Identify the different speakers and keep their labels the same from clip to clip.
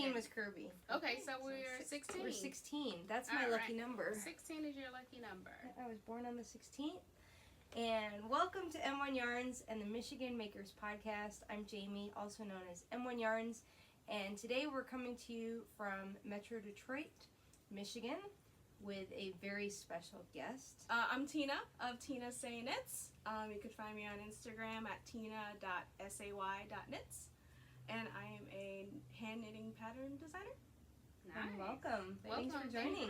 Speaker 1: 16 was Kirby.
Speaker 2: Okay, so we're 16.
Speaker 1: We're 16. That's my lucky number.
Speaker 2: 16 is your lucky number.
Speaker 1: I was born on the 16th. And welcome to M1 Yarns and the Michigan Makers Podcast. I'm Jamie, also known as M1 Yarns. And today we're coming to you from Metro Detroit, Michigan, with a very special guest.
Speaker 3: I'm Tina of Tina Say Knits. You can find me on Instagram at tina.say.knits. And I am a hand knitting pattern designer.
Speaker 2: Nice.
Speaker 1: Welcome. Thanks for joining.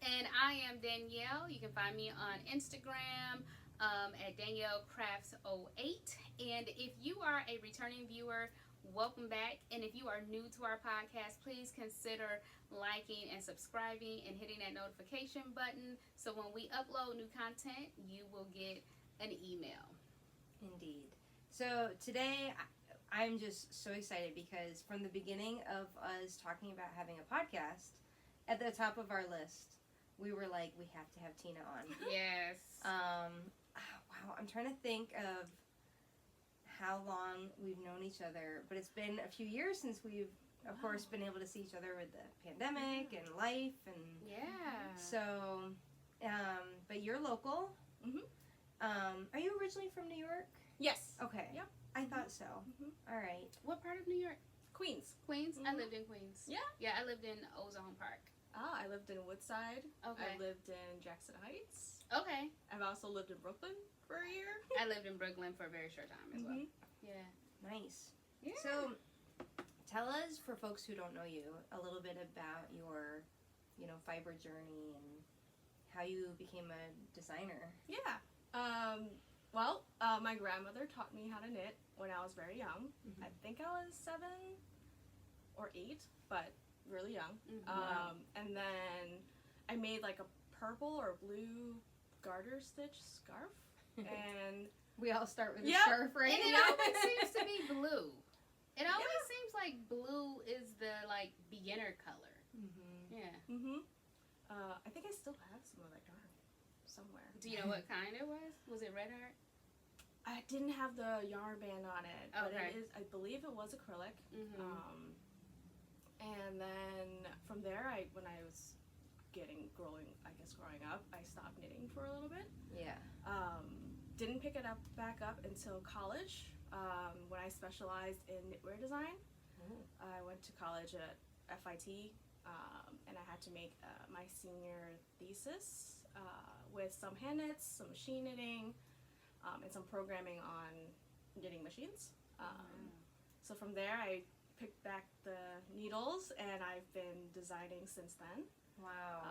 Speaker 2: And I am Danielle. You can find me on Instagram at DanielleCrafts08. And if you are a returning viewer, welcome back. And if you are new to our podcast, please consider liking and subscribing and hitting that notification button so when we upload new content, you will get an email.
Speaker 1: Indeed. So today I'm just so excited because from the beginning of us talking about having a podcast, at the top of our list, we were like, we have to have Tina on.
Speaker 2: Yes.
Speaker 1: Wow, I'm trying to think of how long we've known each other, but it's been a few years since we've, of course, been able to see each other with the pandemic and life, and
Speaker 2: yeah.
Speaker 1: so, but you're local.
Speaker 3: Mm-hmm.
Speaker 1: Are you originally from New York?
Speaker 3: Yes.
Speaker 1: Okay.
Speaker 3: Yep.
Speaker 1: I thought so.
Speaker 3: Mm-hmm.
Speaker 1: All right.
Speaker 2: What part of New York?
Speaker 3: Queens.
Speaker 2: Queens?
Speaker 3: Mm-hmm.
Speaker 2: I lived in Queens.
Speaker 3: Yeah?
Speaker 2: Yeah, I lived in Ozone Park.
Speaker 3: I lived in Woodside.
Speaker 2: Okay.
Speaker 3: I lived in Jackson Heights.
Speaker 2: Okay.
Speaker 3: I've also lived in Brooklyn for a year.
Speaker 2: I lived in Brooklyn for a very short time as well. Yeah.
Speaker 1: Nice.
Speaker 2: Yeah.
Speaker 1: So, tell us, for folks who don't know you, a little bit about your, fiber journey and how you became a designer.
Speaker 3: Yeah. My grandmother taught me how to knit when I was very young.
Speaker 1: Mm-hmm.
Speaker 3: I think I was 7 or 8, but really young.
Speaker 2: Mm-hmm.
Speaker 3: And then I made like a purple or blue garter stitch scarf. And
Speaker 1: We all start with a
Speaker 3: Yep.
Speaker 1: scarf, right?
Speaker 2: And it always seems to be blue. It always seems like blue is the beginner color.
Speaker 1: Mm-hmm.
Speaker 2: Yeah.
Speaker 3: I think I still have some of that yarn somewhere.
Speaker 2: Do you know what kind it was? Was it red heart?
Speaker 3: I didn't have the yarn band on it, but
Speaker 2: Okay.
Speaker 3: it is. I believe it was acrylic.
Speaker 2: Mm-hmm.
Speaker 3: And then from there, when I was growing up, I stopped knitting for a little bit.
Speaker 1: Yeah.
Speaker 3: Didn't pick it back up until college, when I specialized in knitwear design.
Speaker 1: Ooh.
Speaker 3: I went to college at FIT, and I had to make my senior thesis with some hand knits, some machine knitting, and some programming on knitting machines. So from there, I picked back the needles, and I've been designing since then.
Speaker 1: Wow.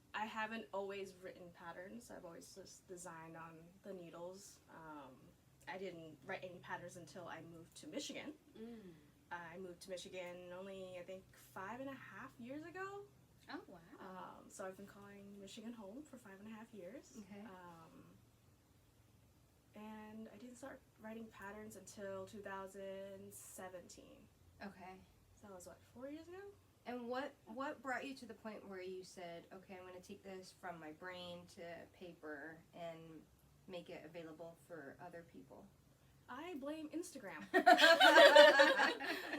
Speaker 3: I haven't always written patterns. I've always just designed on the needles. I didn't write any patterns until I moved to Michigan. I moved to Michigan only, I think, 5.5 years ago.
Speaker 2: Oh, wow.
Speaker 3: So I've been calling Michigan home for 5.5 years.
Speaker 1: Okay.
Speaker 3: And I didn't start writing patterns until 2017.
Speaker 1: Okay.
Speaker 3: So that was, 4 years ago?
Speaker 1: And what brought you to the point where you said, okay, I'm going to take this from my brain to paper and make it available for other people?
Speaker 3: I blame Instagram.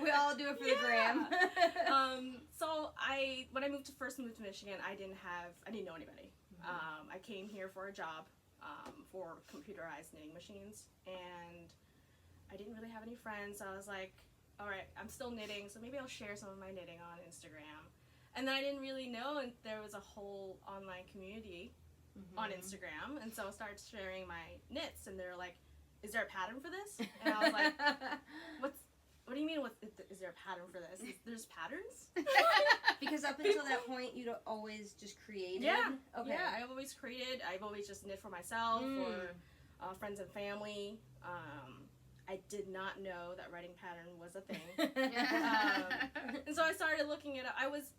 Speaker 1: We all do it for the gram.
Speaker 3: So when I first moved to Michigan, I didn't know anybody. I came here for a job for computerized knitting machines, and I didn't really have any friends. So I was like, all right, I'm still knitting, so maybe I'll share some of my knitting on Instagram. And then I didn't really know, and there was a whole online community on Instagram, and so I started sharing my knits, and they're like, is there a pattern for this? And I was like, what do you mean, is there a pattern for this? There's patterns?
Speaker 1: Because up until that point, you'd always just created?
Speaker 3: Yeah.
Speaker 1: Okay.
Speaker 3: Yeah, I've always created. I've always just knit for myself or friends and family. I did not know that writing pattern was a thing. And so I started looking it up. I was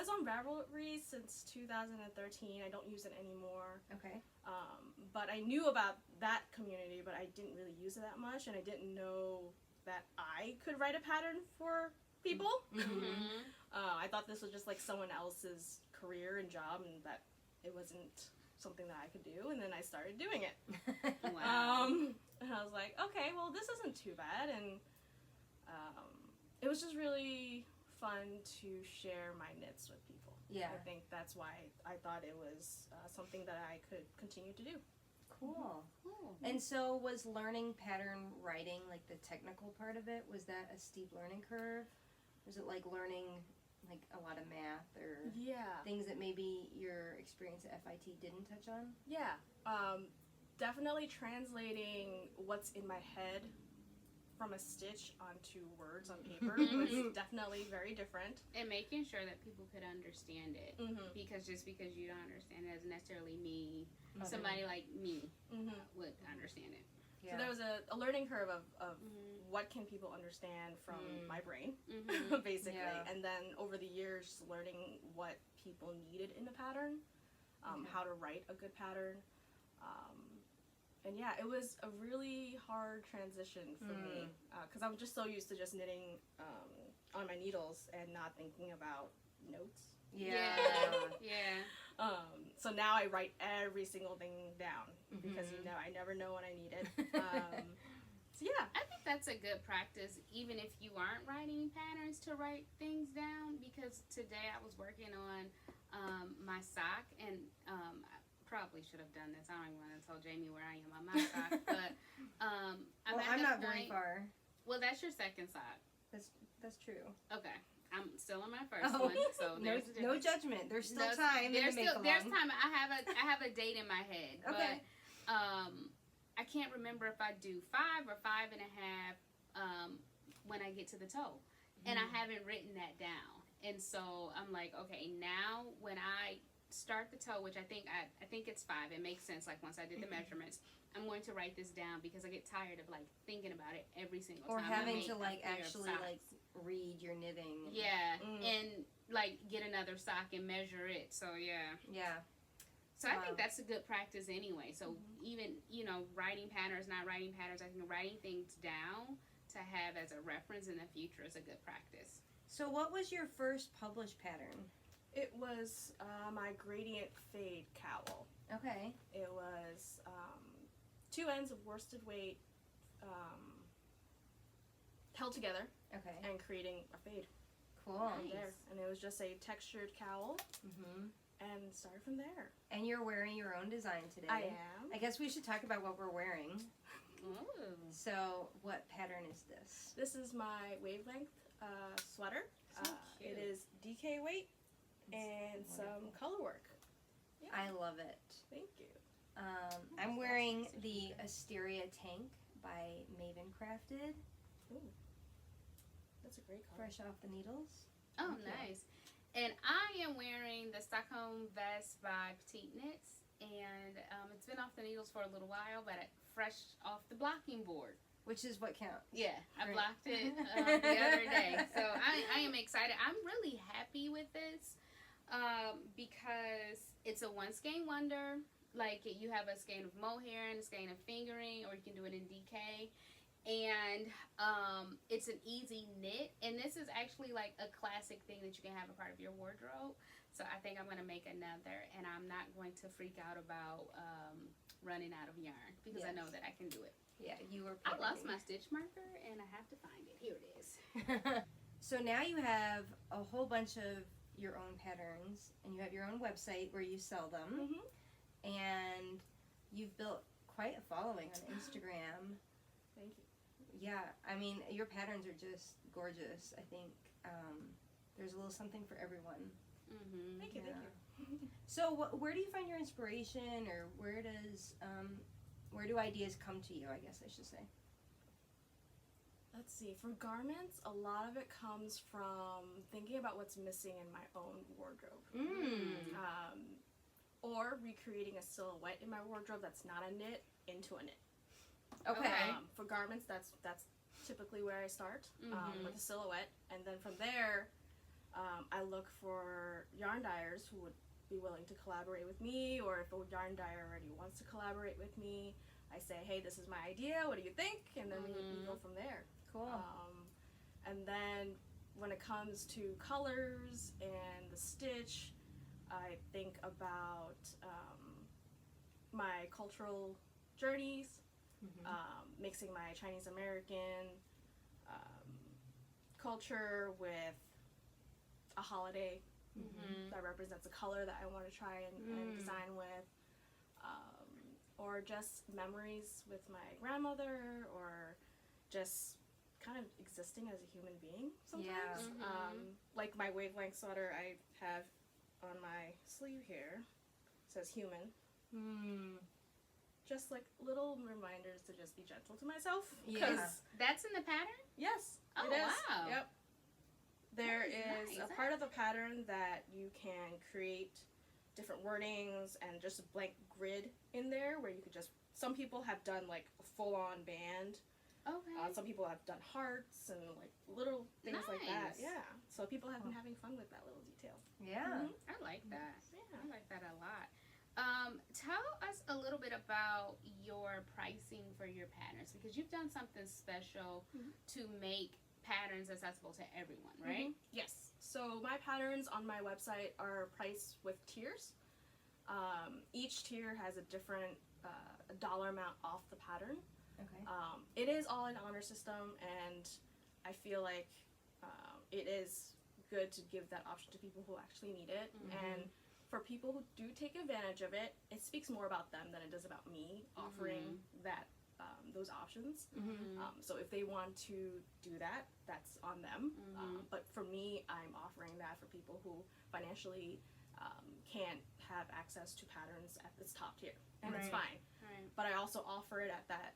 Speaker 3: on Ravelry since 2013. I don't use it anymore.
Speaker 1: Okay.
Speaker 3: But I knew about that community, but I didn't really use it that much, and I didn't know that I could write a pattern for people. I thought this was just like someone else's career and job, and that it wasn't something that I could do, and then I started doing it.
Speaker 2: Wow.
Speaker 3: And I was like, okay, well, this isn't too bad, and it was just really fun to share my knits with people.
Speaker 1: Yeah.
Speaker 3: I think that's why I thought it was something that I could continue to do.
Speaker 1: Cool.
Speaker 2: Cool.
Speaker 1: And so was learning pattern writing, like the technical part of it, was that a steep learning curve? Was it like learning like a lot of math or
Speaker 3: Yeah.
Speaker 1: things that maybe your experience at FIT didn't touch on?
Speaker 3: Yeah. Definitely translating what's in my head from a stitch onto words on paper was definitely very different.
Speaker 2: And making sure that people could understand it.
Speaker 3: Mm-hmm.
Speaker 2: Because just because you don't understand it doesn't necessarily mean
Speaker 1: Okay.
Speaker 2: somebody like me
Speaker 3: Mm-hmm.
Speaker 2: would understand it.
Speaker 3: So there was a learning curve of
Speaker 2: Mm-hmm.
Speaker 3: what can people understand from my brain,
Speaker 2: Mm-hmm.
Speaker 3: basically.
Speaker 1: Yeah.
Speaker 3: And then over the years, learning what people needed in a pattern, how to write a good pattern. And yeah, it was a really hard transition for me because I'm just so used to just knitting on my needles and not thinking about notes.
Speaker 1: Yeah.
Speaker 2: Yeah.
Speaker 3: So now I write every single thing down because I never know when I need it. So yeah.
Speaker 2: I think that's a good practice, even if you aren't writing patterns, to write things down. Because today I was working on my sock, and I probably should have done this. I don't even want to tell Jamie where I am on my sock, but
Speaker 1: I'm not very far.
Speaker 2: Well, that's your second sock.
Speaker 1: That's true.
Speaker 2: Okay, I'm still on my first one, so
Speaker 1: No,
Speaker 2: there's a
Speaker 1: no
Speaker 2: difference.
Speaker 1: judgment. There's still
Speaker 2: There's-
Speaker 1: time.
Speaker 2: There's
Speaker 1: in the
Speaker 2: still there's
Speaker 1: make-along.
Speaker 2: time. I have a date in my head,
Speaker 1: Okay.
Speaker 2: but I can't remember if I do 5 or 5.5 when I get to the toe, and I haven't written that down. And so I'm like, okay, now when I start the toe, which I think it's 5. It makes sense. Like once I did the measurements, I'm going to write this down because I get tired of like thinking about it every single
Speaker 1: Or
Speaker 2: time. I
Speaker 1: having
Speaker 2: make
Speaker 1: to
Speaker 2: a
Speaker 1: like
Speaker 2: pair of
Speaker 1: actually
Speaker 2: socks.
Speaker 1: like read your knitting.
Speaker 2: Yeah, and like get another sock and measure it. So yeah.
Speaker 1: Yeah.
Speaker 2: So I
Speaker 1: Wow.
Speaker 2: think that's a good practice anyway. So even, writing patterns, not writing patterns, I think writing things down to have as a reference in the future is a good practice.
Speaker 1: So what was your first published pattern?
Speaker 3: It was my gradient fade cowl.
Speaker 1: Okay.
Speaker 3: It was 2 ends of worsted weight held together
Speaker 1: Okay.
Speaker 3: and creating a fade
Speaker 1: Cool.
Speaker 3: from there. And it was just a textured cowl
Speaker 1: Mhm.
Speaker 3: and started from there.
Speaker 1: And you're wearing your own design today.
Speaker 3: I am.
Speaker 1: I guess we should talk about what we're wearing.
Speaker 2: Ooh.
Speaker 1: So, what pattern is this?
Speaker 3: This is my Wavelength sweater.
Speaker 2: So cute.
Speaker 3: It is DK weight and some color work.
Speaker 1: I love it.
Speaker 3: Thank you.
Speaker 1: I'm wearing the Asteria tank by MavenCrafted,
Speaker 3: Ooh. That's a great color.
Speaker 1: fresh off the needles.
Speaker 2: Oh,
Speaker 1: Thank you.
Speaker 2: nice. And I am wearing the Stockholm vest by PetiteKnit, and it's been off the needles for a little while, but fresh off the blocking board.
Speaker 1: Which is what counts.
Speaker 2: Yeah, I
Speaker 1: Great.
Speaker 2: blocked it the other day. So I am excited. I'm really happy with this because it's a one skein wonder. Like you have a skein of mohair and a skein of fingering, or you can do it in DK. And it's an easy knit. And this is actually like a classic thing that you can have a part of your wardrobe. So I think I'm going to make another. And I'm not going to freak out about running out of yarn because I know
Speaker 1: Yes.
Speaker 2: that I can do it.
Speaker 1: Yeah, you were.
Speaker 2: I lost
Speaker 1: planning.
Speaker 2: my stitch marker and I have to find it. Here it is.
Speaker 1: So now you have a whole bunch of your own patterns, and you have your own website where you sell them,
Speaker 3: Mm-hmm.
Speaker 1: and you've built quite a following on Instagram.
Speaker 3: Thank you.
Speaker 1: Yeah, I mean, your patterns are just gorgeous. I think there's a little something for everyone.
Speaker 2: Mm-hmm.
Speaker 3: Thank you.
Speaker 1: Yeah.
Speaker 3: Thank you.
Speaker 1: So where do you find your inspiration, or where do ideas come to you, I guess I should say?
Speaker 3: Let's see. For garments, a lot of it comes from thinking about what's missing in my own wardrobe. Or recreating a silhouette in my wardrobe that's not a knit into a knit.
Speaker 1: Okay.
Speaker 3: For garments, that's typically where I start
Speaker 2: Mhm.
Speaker 3: with a silhouette, and then from there, I look for yarn dyers who would be willing to collaborate with me, or if a yarn dyer already wants to collaborate with me, I say, hey, this is my idea. What do you think? And then we go from there.
Speaker 1: Cool.
Speaker 3: And then when it comes to colors and the stitch, I think about my cultural journeys, mixing my Chinese American culture with holiday
Speaker 2: Mhm.
Speaker 3: that represents a color that I want to try and design with, or just memories with my grandmother, or just kind of existing as a human being sometimes.
Speaker 1: Yeah.
Speaker 3: Like my Wavelength sweater I have on my sleeve here, says human. Just like little reminders to just be gentle to myself.
Speaker 1: Yeah.
Speaker 2: That's in the pattern?
Speaker 3: Yes,
Speaker 2: Oh,
Speaker 3: it is.
Speaker 2: wow.
Speaker 3: Yep. There
Speaker 2: That
Speaker 3: is
Speaker 2: nice.
Speaker 3: a part of the pattern that you can create different wordings and just a blank grid in there where you could just, some people have done like a full-on band.
Speaker 2: Okay.
Speaker 3: Some people have done hearts and like little things like that.
Speaker 2: Nice.
Speaker 3: Yeah. So people have been having fun with that little detail.
Speaker 1: Yeah.
Speaker 2: I like that.
Speaker 3: Yeah.
Speaker 2: I like that a lot. Tell us a little bit about your pricing for your patterns, because you've done something special to make patterns accessible to everyone, right?
Speaker 3: Yes. So my patterns on my website are priced with tiers. Each tier has a different dollar amount off the pattern.
Speaker 1: Okay.
Speaker 3: It is all an honor system, and I feel like it is good to give that option to people who actually need it. And for people who do take advantage of it, it speaks more about them than it does about me offering that those options. So if they want to do that, that's on them. But for me, I'm offering that for people who financially can't have access to patterns at this top tier, and it's fine.
Speaker 2: Right.
Speaker 3: But I also offer it at that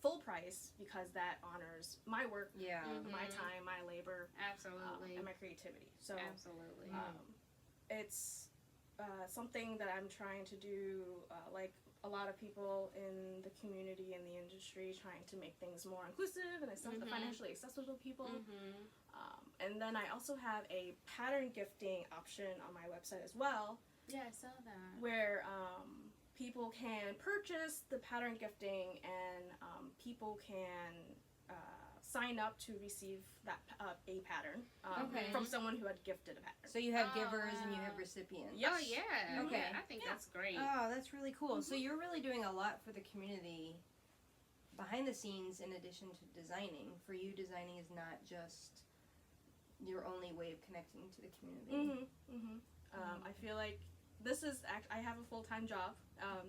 Speaker 3: full price because that honors my work,
Speaker 1: Yeah.
Speaker 3: my time, my labor,
Speaker 2: Absolutely.
Speaker 3: and my creativity. So
Speaker 2: Absolutely.
Speaker 3: it's something that I'm trying to do, like a lot of people in the community and the industry, trying to make things more inclusive and financially accessible to people. And then I also have a pattern gifting option on my website as well,
Speaker 2: Yeah, I saw that.
Speaker 3: where people can purchase the pattern gifting, and people can sign up to receive that a pattern from someone who had gifted a pattern.
Speaker 1: So you have
Speaker 2: Oh,
Speaker 1: givers and you
Speaker 2: wow.
Speaker 1: have recipients.
Speaker 3: Yep.
Speaker 2: Oh, yeah.
Speaker 1: Okay.
Speaker 2: Yeah, I think that's great.
Speaker 1: Oh, that's really cool. So you're really doing a lot for the community behind the scenes in addition to designing. For you, designing is not just your only way of connecting to the community.
Speaker 3: I feel like this is I have a full-time job,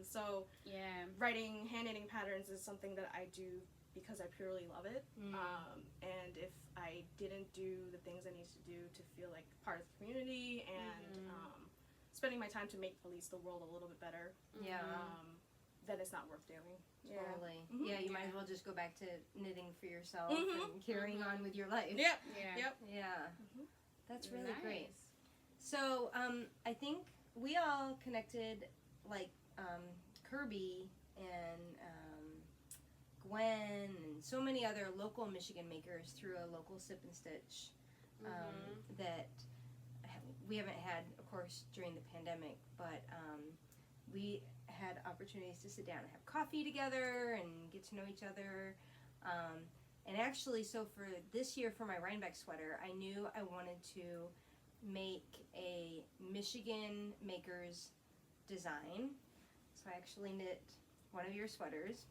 Speaker 3: so
Speaker 2: Yeah.
Speaker 3: writing hand knitting patterns is something that I do because I purely love it. And if I didn't do the things I need to do to feel like part of the community and spending my time to make at least the world a little bit better,
Speaker 1: Yeah.
Speaker 3: then it's not worth doing.
Speaker 1: Totally. Yeah, you might as well just go back to knitting for yourself and carrying on with your life.
Speaker 3: Yep.
Speaker 2: Yeah.
Speaker 3: Yep.
Speaker 1: Yeah. That's really great.
Speaker 2: Nice.
Speaker 1: So, I think we all connected, like, Kirby and Gwen and so many other local Michigan makers through a local sip and stitch that we haven't had, of course, during the pandemic, but we had opportunities to sit down and have coffee together and get to know each other. And actually, so for this year for my Rhinebeck sweater, I knew I wanted to make a Michigan maker's design. So I actually knit one of your sweaters.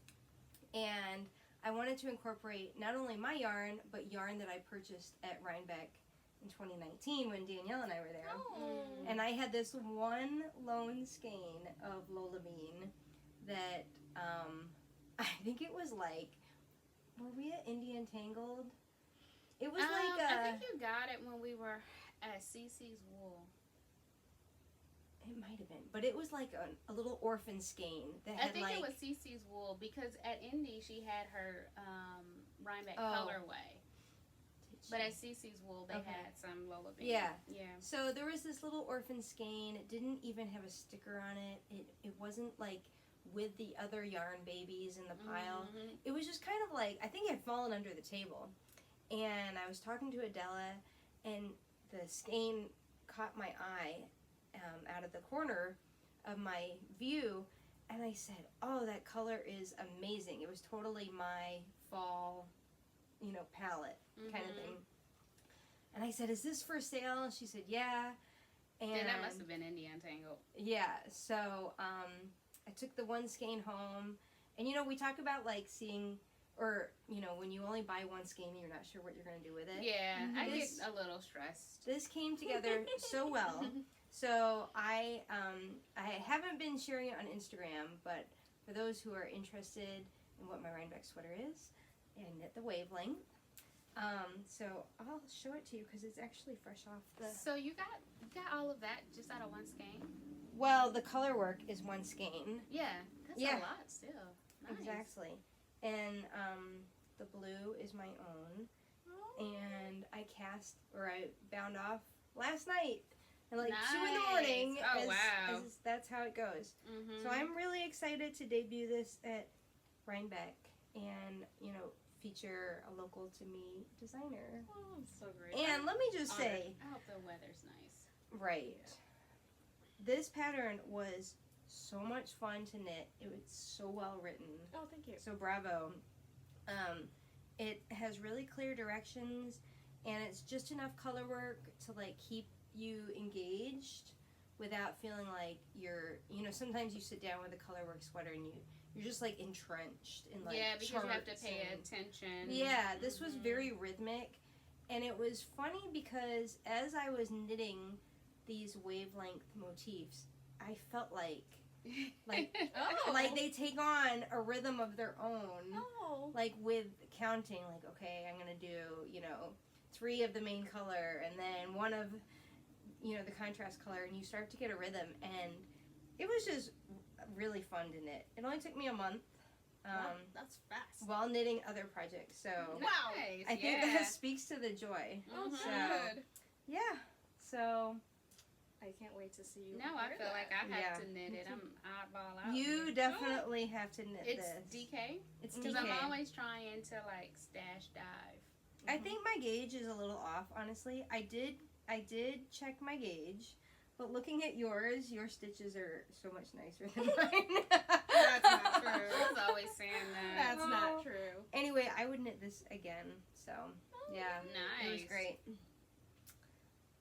Speaker 1: And I wanted to incorporate not only my yarn, but yarn that I purchased at Rhinebeck in 2019 when Danielle and I were there.
Speaker 3: Oh.
Speaker 1: And I had this one lone skein of Lola Bean that I think it was like, were we at Indian Tangled? It was like a...
Speaker 2: I think you got it when we were at CC's Wool.
Speaker 1: It might have been, but it was like a little orphan skein that
Speaker 2: I
Speaker 1: had
Speaker 2: think
Speaker 1: like...
Speaker 2: it was CC's Wool because at Indy she had her Rhinebeck
Speaker 1: Oh.
Speaker 2: colorway. But at CC's Wool they had some Lola Bean.
Speaker 1: Yeah.
Speaker 2: Yeah.
Speaker 1: So there was this little orphan skein. It didn't even have a sticker on it. It wasn't like with the other yarn babies in the pile. It was just kind of like, I think it had fallen under the table. And I was talking to Adela, and the skein caught my eye out of the corner of my view, and I said, oh, that color is amazing. It was totally my fall, palette kind of thing. And I said, is this for sale? And she said, yeah. And
Speaker 2: Yeah, that must have been Indian Tangle.
Speaker 1: yeah, so I took the one skein home, and we talk about like seeing or when you only buy one skein, you're not sure what you're gonna do with it.
Speaker 2: Yeah, I get
Speaker 1: This-
Speaker 2: a little stressed.
Speaker 1: This came together so well. So I haven't been sharing it on Instagram, but for those who are interested in what my Rhinebeck sweater is, and knit the Wavelength. So I'll show it to you because it's actually fresh off the.
Speaker 2: So you got all of that just out of one skein?
Speaker 1: Well, the color work is one skein.
Speaker 2: Yeah, that's
Speaker 1: Yeah.
Speaker 2: a lot still. Nice.
Speaker 1: Exactly. And the blue is my own. And I bound off last night at like 2 in the morning.
Speaker 2: Nice. Oh, wow.
Speaker 1: That's how it goes.
Speaker 2: Mm-hmm.
Speaker 1: So I'm really excited to debut this at Rhinebeck and, feature a local to me designer.
Speaker 3: Oh, so great.
Speaker 1: And let me just say,
Speaker 2: I hope the weather's nice.
Speaker 1: right, this pattern was so much fun to knit. It was so well written.
Speaker 3: Oh, thank you.
Speaker 1: So bravo. It has really clear directions, and it's just enough color work to like keep you engaged without feeling like you're, sometimes you sit down with a color work sweater and you're just like entrenched in like
Speaker 2: Yeah, because you have to
Speaker 1: charts
Speaker 2: pay
Speaker 1: and-
Speaker 2: attention.
Speaker 1: Yeah, this was
Speaker 2: Mhm.
Speaker 1: very rhythmic, and it was funny because as I was knitting these wavelength motifs, I felt like
Speaker 3: Oh.
Speaker 1: like they take on a rhythm of their own.
Speaker 3: Oh.
Speaker 1: Like with counting, like, okay, I'm gonna do, 3 of the main color and then 1 of, the contrast color, and you start to get a rhythm, and it was just really fun to knit. It only took me a month
Speaker 3: That's fast.
Speaker 1: while knitting other projects, so
Speaker 3: Wow.
Speaker 2: Nice.
Speaker 1: I think
Speaker 2: yeah.
Speaker 1: that speaks to the joy.
Speaker 3: Oh,
Speaker 2: Mhm.
Speaker 1: So-
Speaker 3: good.
Speaker 1: Yeah, so
Speaker 3: I can't wait to see you.
Speaker 2: No, I
Speaker 3: wear
Speaker 2: feel like
Speaker 3: that.
Speaker 2: I have
Speaker 1: Yeah.
Speaker 2: to knit it. I'm eyeball out.
Speaker 1: you
Speaker 2: here.
Speaker 1: definitely have to knit
Speaker 2: It's
Speaker 1: this.
Speaker 2: DK.
Speaker 1: It's
Speaker 2: Because
Speaker 1: DK.
Speaker 2: I'm always trying to like stash dive.
Speaker 1: I think my gauge is a little off, honestly. I did check my gauge, but looking at yours, your stitches are so much nicer than mine.
Speaker 3: That's not true.
Speaker 2: I was always saying that.
Speaker 3: That's not true.
Speaker 1: Anyway, I would knit this again, so yeah,
Speaker 2: Nice.
Speaker 1: it was great.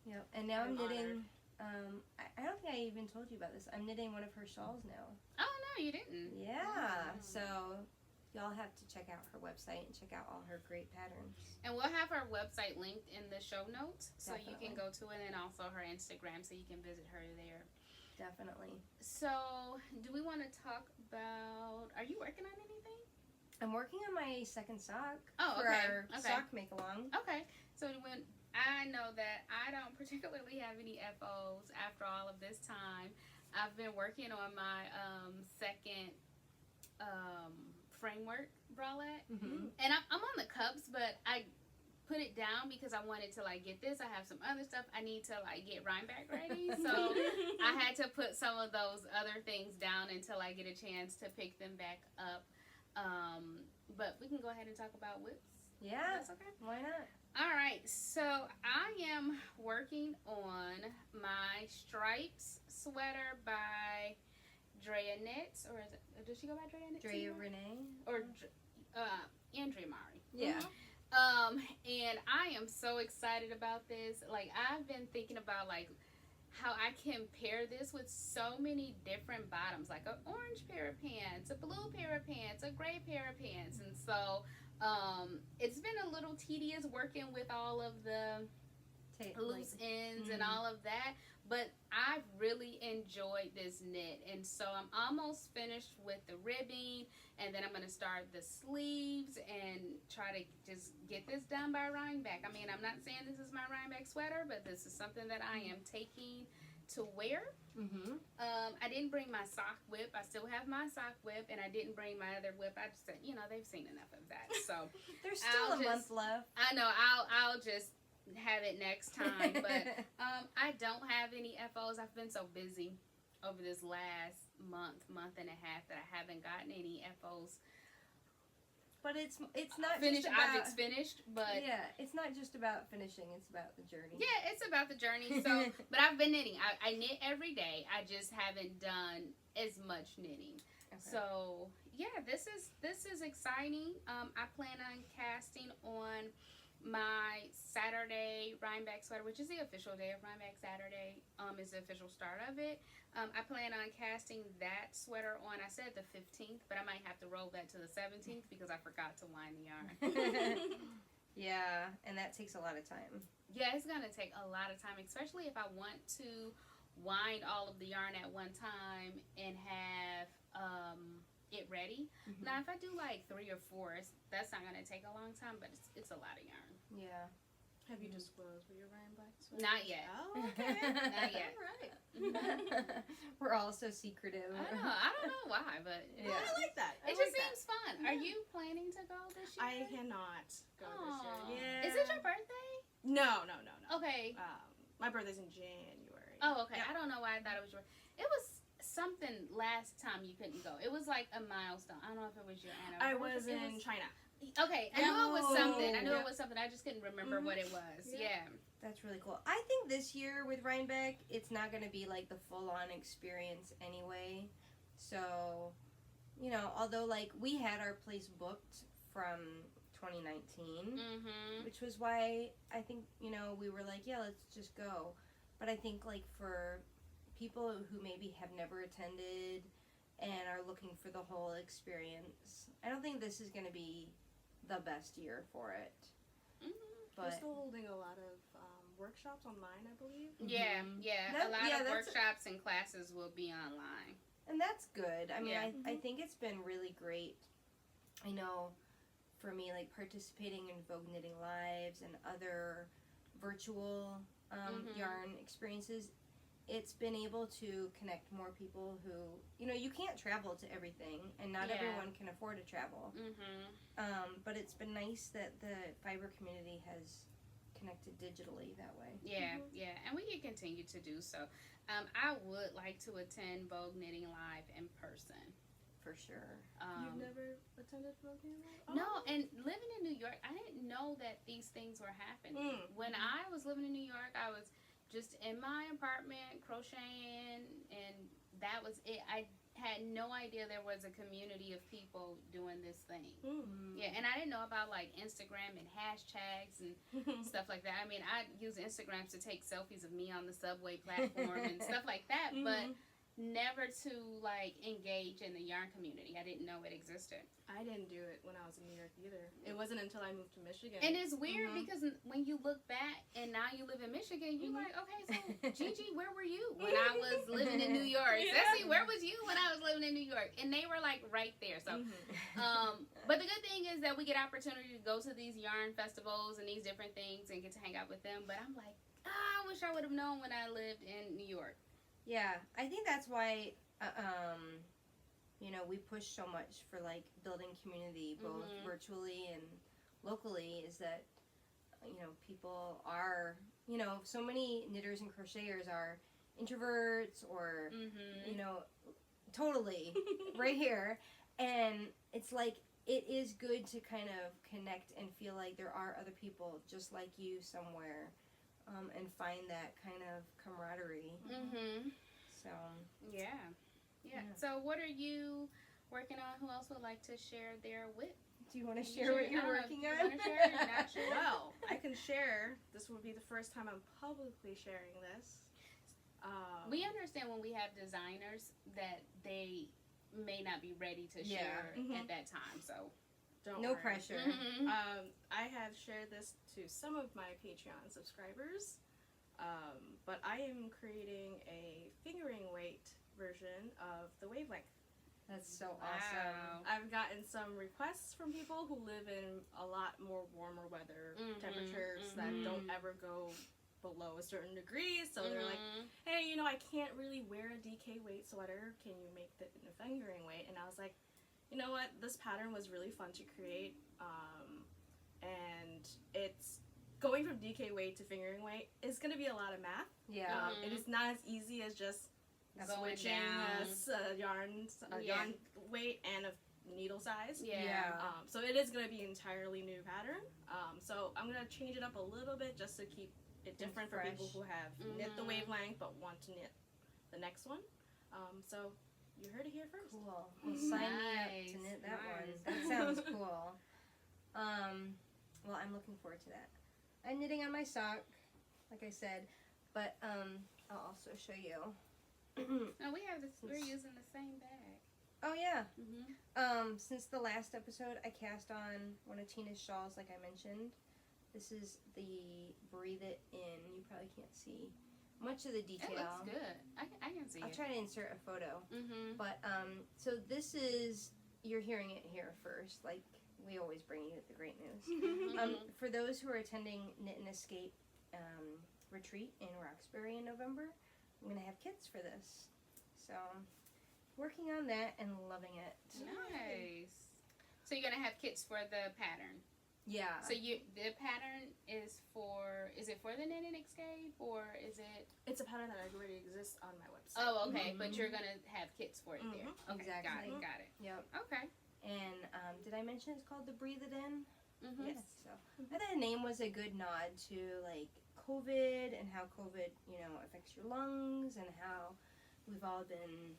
Speaker 1: Yep, and now I'm
Speaker 3: I'm
Speaker 1: knitting. I don't think I even told you about this. I'm knitting one of her shawls now.
Speaker 2: Oh no, you didn't.
Speaker 1: Yeah,
Speaker 2: Oh.
Speaker 1: so y'all have to check out her website and check out all her great patterns.
Speaker 2: And we'll have her website linked in the show notes, so you can
Speaker 1: Definitely.
Speaker 2: go to it, and also her Instagram, so you can visit her there.
Speaker 1: Definitely.
Speaker 2: So, do we want to talk about? Are you working on anything?
Speaker 1: I'm working on my second sock
Speaker 2: Oh,
Speaker 1: for
Speaker 2: okay.
Speaker 1: our
Speaker 2: Okay.
Speaker 1: sock make along.
Speaker 2: Okay, so when I know that I don't particularly have any FOs after all of this time, I've been working on my second framework bralette,
Speaker 1: Mm-hmm.
Speaker 2: and I'm on the cups, but I put it down because I wanted to like get this. I have some other stuff I need to like get Rhinebeck ready, so I had to put some of those other things down until I get a chance to pick them back up. But we can go ahead and talk about whips.
Speaker 1: Yeah,
Speaker 2: That's okay.
Speaker 1: why not?
Speaker 2: All right, so I am working on my stripes sweater by Andrea Knits, or is it, does she go by Andrea Knits?
Speaker 1: Drea
Speaker 2: anymore?
Speaker 1: Renee.
Speaker 2: Or Andrea Mowry.
Speaker 1: Yeah.
Speaker 2: And I am so excited about this. Like, I've been thinking about like how I can pair this with so many different bottoms, like an orange pair of pants, a blue pair of pants, a gray pair of pants, and so it's been a little tedious working with all of the loose ends and all of that, but I've really enjoyed this knit, and so I'm almost finished with the ribbing, and then I'm going to start the sleeves and try to just get this done by Rhinebeck. I mean, I'm not saying this is my Rhinebeck sweater, but this is something that I am taking to wear.
Speaker 1: Mm-hmm.
Speaker 2: I didn't bring my sock whip. I still have my sock whip, and I didn't bring my other whip. I just said, they've seen enough of that, so
Speaker 1: There's still
Speaker 2: I'll
Speaker 1: a month
Speaker 2: just-
Speaker 1: left.
Speaker 2: I know I'll just have it next time, but I don't have any FOs. I've been so busy over this last month and a half that I haven't gotten any FOs.
Speaker 1: But it's not
Speaker 2: Finished
Speaker 1: just about
Speaker 2: objects finished, but
Speaker 1: yeah, it's not just about finishing. It's about the journey.
Speaker 2: yeah, it's about the journey. So, but I've been knitting. I knit every day. I just haven't done as much knitting.
Speaker 1: Okay.
Speaker 2: So yeah, this is exciting. I plan on casting on my Saturday Rhinebeck sweater, which is the official day of Rhinebeck Saturday, is the official start of it. I plan on casting that sweater on, I said the 15th, but I might have to roll that to the 17th because I forgot to wind the yarn.
Speaker 1: Yeah, and that takes a lot of time.
Speaker 2: Yeah, it's going to take a lot of time, especially if I want to wind all of the yarn at one time and have it ready.
Speaker 1: Mm-hmm.
Speaker 2: Now, if I do like 3 or 4, that's not going to take a long time, but it's a lot of yarn.
Speaker 1: Yeah.
Speaker 3: Have you disclosed where your Rhinebeck sweater?
Speaker 2: Not yet.
Speaker 3: Oh, okay.
Speaker 2: Not yet.
Speaker 3: All right.
Speaker 1: We're all so secretive.
Speaker 2: I don't know why, but
Speaker 1: Yeah.
Speaker 3: I like that.
Speaker 2: it just seems fun. Are you planning to go this year?
Speaker 3: I cannot go this year.
Speaker 2: Aw.
Speaker 3: Yeah.
Speaker 2: Is it your birthday?
Speaker 3: No.
Speaker 2: Okay.
Speaker 3: My birthday's in January.
Speaker 2: Oh, okay.
Speaker 3: Yep.
Speaker 2: I don't know why I thought it was your. It was something last time you couldn't go. It was like a milestone. I don't know if it was your
Speaker 3: I
Speaker 2: anniversary.
Speaker 3: was in China.
Speaker 2: Okay, I knew it was something. I knew
Speaker 3: Yep.
Speaker 2: it was something. I just couldn't remember what it was.
Speaker 3: Yep.
Speaker 2: Yeah.
Speaker 1: That's really cool. I think this year with Rhinebeck, it's not going to be like the full-on experience anyway. So, you know, although like we had our place booked from 2019,
Speaker 2: Mhm.
Speaker 1: which was why I think, you know, we were like, yeah, let's just go. But I think like for people who maybe have never attended and are looking for the whole experience, I don't think this is going to be the best year for it.
Speaker 2: Mhm.
Speaker 3: We're
Speaker 1: But
Speaker 3: still holding a lot of workshops online, I believe.
Speaker 2: Yeah,
Speaker 1: Mhm.
Speaker 2: yeah.
Speaker 1: That-
Speaker 2: a lot
Speaker 1: yeah,
Speaker 2: of
Speaker 1: that's-
Speaker 2: workshops and classes will be online.
Speaker 1: And that's good. I mean,
Speaker 2: Yeah.
Speaker 1: I think it's been really great. I know for me, like participating in Vogue Knitting Lives and other virtual
Speaker 2: Mhm.
Speaker 1: yarn experiences, it's been able to connect more people who, you know, you can't travel to everything and not
Speaker 2: Yeah.
Speaker 1: everyone can afford to travel.
Speaker 2: Mhm.
Speaker 1: But it's been nice that the fiber community has connected digitally that way.
Speaker 2: Yeah, yeah, and we can continue to do so. I would like to attend Vogue Knitting Live in person.
Speaker 1: For sure.
Speaker 3: You've never attended Vogue Knitting Live?
Speaker 2: No, and living in New York, I didn't know that these things were happening. When I was living in New York, I was just in my apartment crocheting, and that was it. I had no idea there was a community of people doing this thing. Yeah, and I didn't know about like Instagram and hashtags and stuff like that. I mean, I use Instagram to take selfies of me on the subway platform and stuff like that, but never to like engage in the yarn community. I didn't know it existed.
Speaker 3: I didn't do it when I was in New York either. It wasn't until I moved to Michigan.
Speaker 2: And it's weird because when you look back and now you live in Michigan, you're like, okay, so Gigi, where were you when I was living in New York? Ceci, where was you when I was living in New York? And they were like right there. So, but the good thing is that we get opportunity to go to these yarn festivals and these different things and get to hang out with them. But I'm like, I wish I would have known when I lived in New York.
Speaker 1: Yeah, I think that's why, you know, we push so much for like building community, both virtually and locally, is that, you know, people are, you know, so many knitters and crocheters are introverts or, you know, totally right here. And it's like, it is good to kind of connect and feel like there are other people just like you somewhere. And find that kind of camaraderie. So
Speaker 2: yeah. So what are you working on? Who else would like to share their whip?
Speaker 1: do you want to share what you're working on?
Speaker 2: Want to share? You're not sure?
Speaker 3: Well, I can share. This will be the first time I'm publicly sharing this.
Speaker 2: We understand when we have designers that they may not be ready to share at that time. So
Speaker 3: don't
Speaker 1: no
Speaker 3: worry.
Speaker 1: pressure.
Speaker 3: I have shared this to some of my Patreon subscribers, but I am creating a fingering weight version of the Wavelength.
Speaker 1: That's so awesome.
Speaker 3: I've gotten some requests from people who live in a lot more warmer weather temperatures that don't ever go below a certain degree, so they're like, hey, you know, I can't really wear a DK weight sweater, can you make it in a fingering weight? And I was like, you know what, this pattern was really fun to create, and it's going from DK weight to fingering weight is going to be a lot of math.
Speaker 1: Yeah.
Speaker 3: It is not as easy as just
Speaker 2: Going
Speaker 3: switching
Speaker 2: down.
Speaker 3: yarn weight and a needle size.
Speaker 2: Yeah.
Speaker 3: So it is going to be an entirely new pattern. So I'm going to change it up a little bit just to keep it different for people who have knit the Wavelength but want to knit the next one. So you heard it here first.
Speaker 1: Cool. Well, sign me up to knit that one. That sounds cool. well, I'm looking forward to that. I'm knitting on my sock, like I said, but I'll also show you.
Speaker 2: No, we're using the same bag.
Speaker 1: Oh yeah.
Speaker 2: Mm-hmm.
Speaker 1: Since the last episode, I cast on one of Tina's shawls, like I mentioned. This is the Breathe It In. You probably can't see much of the detail.
Speaker 2: It looks good. I can see
Speaker 1: I'll
Speaker 2: it.
Speaker 1: try to insert a photo.
Speaker 2: Mm-hmm.
Speaker 1: But so this is, you're hearing it here first. Like we always bring you the great news. For those who are attending Knit and Escape retreat in Roxbury in November, I'm gonna have kits for this. So working on that and loving it.
Speaker 2: Nice. So you're gonna have kits for the pattern.
Speaker 1: Yeah.
Speaker 2: So the pattern is it for the Knit and Escape, or is it?
Speaker 3: It's a pattern that already exists on my website.
Speaker 2: Oh, okay. But you're gonna have kits for it there. Okay,
Speaker 1: Exactly.
Speaker 2: got it.
Speaker 1: Yep.
Speaker 2: Okay.
Speaker 1: And did I mention it's called the Breathe It In?
Speaker 2: Mm-hmm.
Speaker 1: Yes. So I thought the name was a good nod to like COVID and how COVID, affects your lungs and how we've all been,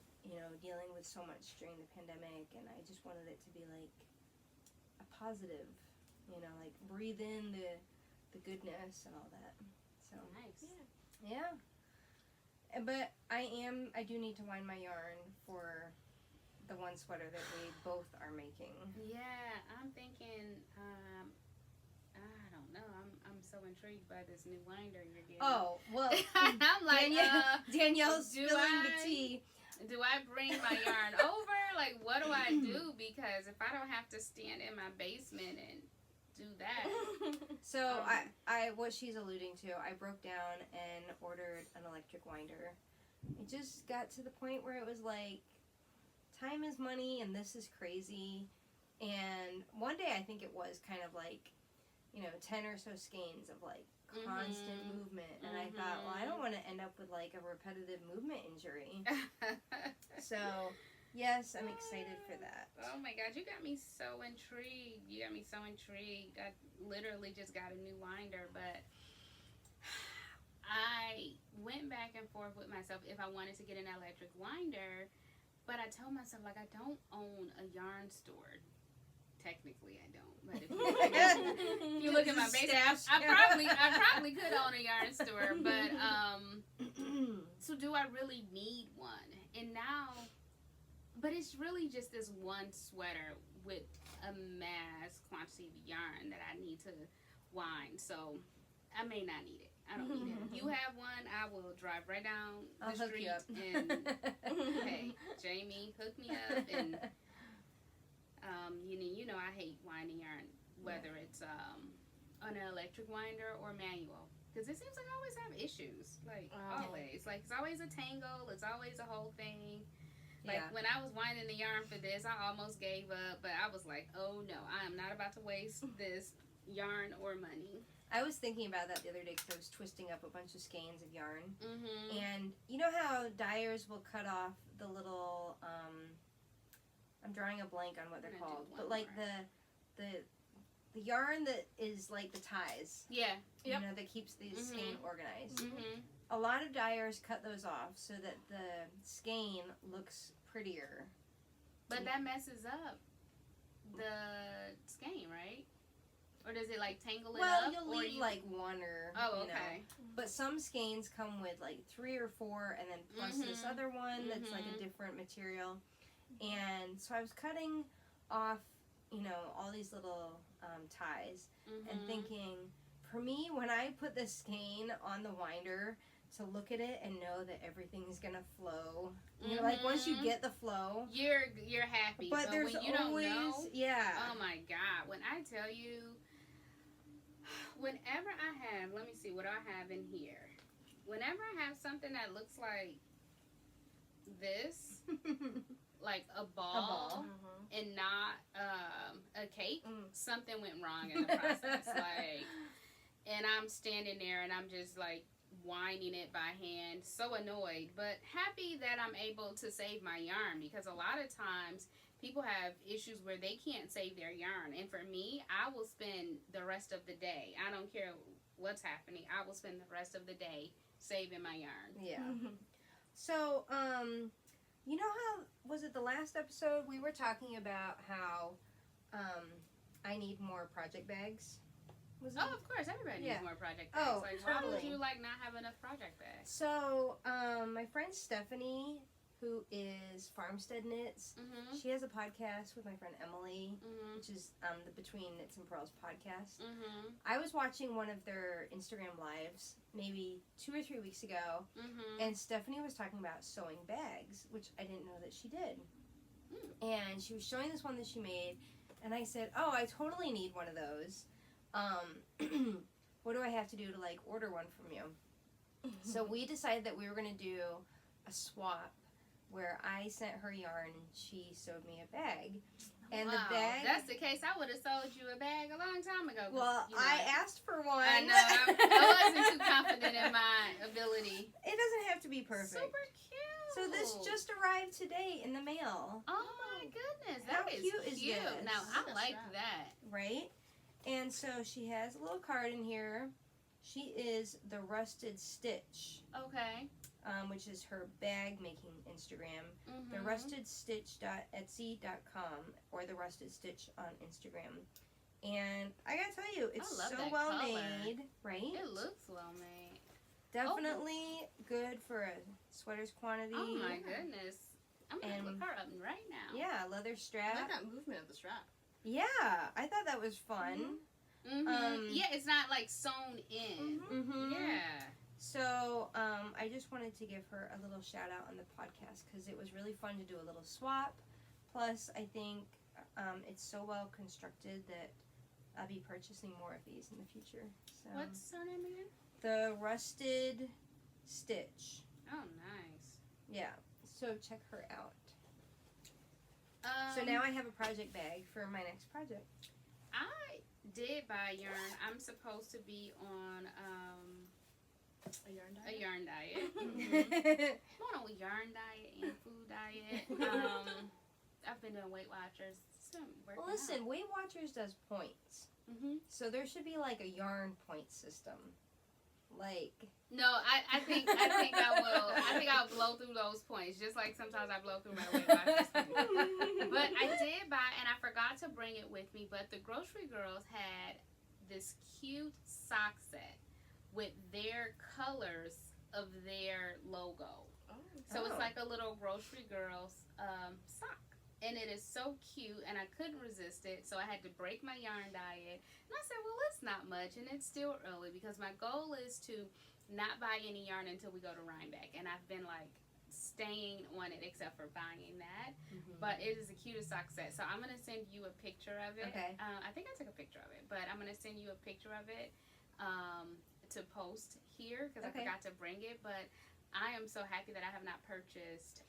Speaker 1: dealing with so much during the pandemic. And I just wanted it to be like a positive, like breathe in the goodness and all that. So
Speaker 2: Nice.
Speaker 1: yeah. But I do need to wind my yarn for the one sweater that we both are making.
Speaker 2: Yeah, I'm thinking. I don't know. I'm so intrigued by this new winder you're getting.
Speaker 1: Oh well,
Speaker 2: I'm like
Speaker 1: Danielle's
Speaker 2: do
Speaker 1: spilling the tea.
Speaker 2: Do I bring my yarn over? Like, what do I do? Because if I don't have to stand in my basement and do that.
Speaker 1: So I what she's alluding to, I broke down and ordered an electric winder. It just got to the point where it was like, time is money and this is crazy. And one day I think it was kind of like, 10 or so skeins of like constant movement. And I thought, well, I don't want to end up with like a repetitive movement injury. So, yes, I'm excited for that.
Speaker 2: Oh my God, you got me so intrigued. I literally just got a new winder, but I went back and forth with myself if I wanted to get an electric winder, but I told myself, like, I don't own a yarn store. Technically, I don't. But if you look at my basement, I probably could own a yarn store. But so do I really need one? And now, but it's really just this one sweater with a mass quantity of yarn that I need to wind. So I may not need it. I don't need it. If you have one, I will drive right down the street and hey, Jamie, hook me up. And I hate winding yarn, whether it's an electric winder or manual, because it seems like I always have issues. Like always, like it's always a tangle. It's always a whole thing. Like when I was winding the yarn for this, I almost gave up, but I was like, oh no, I am not about to waste this yarn or money.
Speaker 1: I was thinking about that the other day because I was twisting up a bunch of skeins of yarn. And you know how dyers will cut off the little, I'm drawing a blank on what they're called, but like the yarn that is like the ties.
Speaker 2: Yeah.
Speaker 1: That keeps the skein organized. A lot of dyers cut those off so that the skein looks prettier.
Speaker 2: But that messes up the skein, right? Or does it like tangle it up?
Speaker 1: Well, you'll leave like one or.
Speaker 2: Oh, okay.
Speaker 1: But some skeins come with like 3 or 4, and then plus this other one that's like a different material. And so I was cutting off, all these little ties, and thinking, for me, when I put the skein on the winder, to look at it and know that everything's gonna flow. Like once you get the flow,
Speaker 2: you're happy.
Speaker 1: But there's
Speaker 2: when you
Speaker 1: always,
Speaker 2: don't know,
Speaker 1: yeah.
Speaker 2: Oh my God! When I tell you, whenever I have, let me see what I have in here. Whenever I have something that looks like this, like a ball, and not a cake, something went wrong in the process. And I'm standing there and I'm just like winding it by hand, so annoyed, but happy that I'm able to save my yarn, because a lot of times people have issues where they can't save their yarn, and for me, I will spend the rest of the day, I don't care what's happening, I will spend the rest of the day saving my yarn.
Speaker 1: Yeah. So, how, was it the last episode, we were talking about how I need more project bags? Was
Speaker 2: Oh, of course, everybody needs more project bags.
Speaker 1: Oh,
Speaker 2: like, why would
Speaker 1: totally.
Speaker 2: you like not have enough project bags?
Speaker 1: So, my friend Stephanie, who is Farmstead Knits,
Speaker 2: Mm-hmm.
Speaker 1: she has a podcast with my friend Emily,
Speaker 2: Mm-hmm.
Speaker 1: which is the Between Knits and Pearls podcast.
Speaker 2: Mm-hmm.
Speaker 1: I was watching one of their Instagram lives maybe 2 or 3 weeks ago,
Speaker 2: Mm-hmm.
Speaker 1: and Stephanie was talking about sewing bags, which I didn't know that she did. And she was showing this one that she made, and I said, "Oh, I totally need one of those. What do I have to do to like order one from you?" So we decided that we were gonna do a swap where I sent her yarn and she sewed me a bag. And
Speaker 2: wow,
Speaker 1: the bag.
Speaker 2: if that's the case, I would have sold you a bag a long time ago.
Speaker 1: Well,
Speaker 2: you know,
Speaker 1: I asked for one.
Speaker 2: I know. I wasn't too confident in my ability.
Speaker 1: It doesn't have to be perfect.
Speaker 2: Super cute.
Speaker 1: So this just arrived today in the mail,
Speaker 2: Oh my goodness,
Speaker 1: How
Speaker 2: that is
Speaker 1: cute is
Speaker 2: cute.
Speaker 1: this?
Speaker 2: Now I
Speaker 3: That's
Speaker 2: like
Speaker 3: right.
Speaker 2: that.
Speaker 1: right? And so she has a little card in here. She is the Rusted Stitch,
Speaker 2: Okay.
Speaker 1: which is her bag making Instagram.
Speaker 2: Mm-hmm.
Speaker 1: The rustedstitch.etsy.com or the Rusted Stitch on Instagram. And I gotta tell you, it's
Speaker 2: love
Speaker 1: so
Speaker 2: that
Speaker 1: well
Speaker 2: color.
Speaker 1: made, right?
Speaker 2: It looks well made.
Speaker 1: Definitely good for a sweater's quantity.
Speaker 2: Oh my goodness. I'm gonna
Speaker 1: And-
Speaker 2: look her up right now.
Speaker 1: Yeah, leather
Speaker 3: I
Speaker 1: strap.
Speaker 3: like that movement of the strap.
Speaker 1: Yeah, I thought that was fun.
Speaker 2: Mm-hmm. Yeah, it's not like sewn in.
Speaker 1: Mm-hmm.
Speaker 2: Yeah.
Speaker 1: So, I just wanted to give her a little shout out on the podcast because it was really fun to do a little swap. Plus, I think it's so well constructed that I'll be purchasing more of these in the future. So,
Speaker 2: What's her name again?
Speaker 1: the Rusted Stitch.
Speaker 2: Oh, nice.
Speaker 1: Yeah, so check her out. So now I have a project bag for my next project.
Speaker 2: I did buy yarn. I'm supposed to be on
Speaker 3: A yarn
Speaker 2: a
Speaker 3: diet.
Speaker 2: yarn diet. Mhm. I'm on a yarn diet and food diet. I've been doing Weight Watchers. It's been working
Speaker 1: Well, listen, Weight Watchers does points.
Speaker 2: Mm-hmm.
Speaker 1: So there should be like a yarn point system. Like,
Speaker 2: No, I think I will. I think I'll blow through those points, just like sometimes I blow through my Weight Watchers. But I did buy, and I forgot to bring it with me. But the grocery girls had this cute sock set with their colors of their logo. So it's like a little grocery girls sock. And it is so cute, and I couldn't resist it, so I had to break my yarn diet. And I said, well, it's not much, and it's still early, because my goal is to not buy any yarn until we go to Rhinebeck. And I've been, like, staying on it except for buying that. But it is the cutest sock set. So I'm going to send you a picture of it.
Speaker 1: Okay.
Speaker 2: I think I took a picture of it, but I'm going to send you a picture of it to post here, because I forgot to bring it. But I am so happy that I have not purchased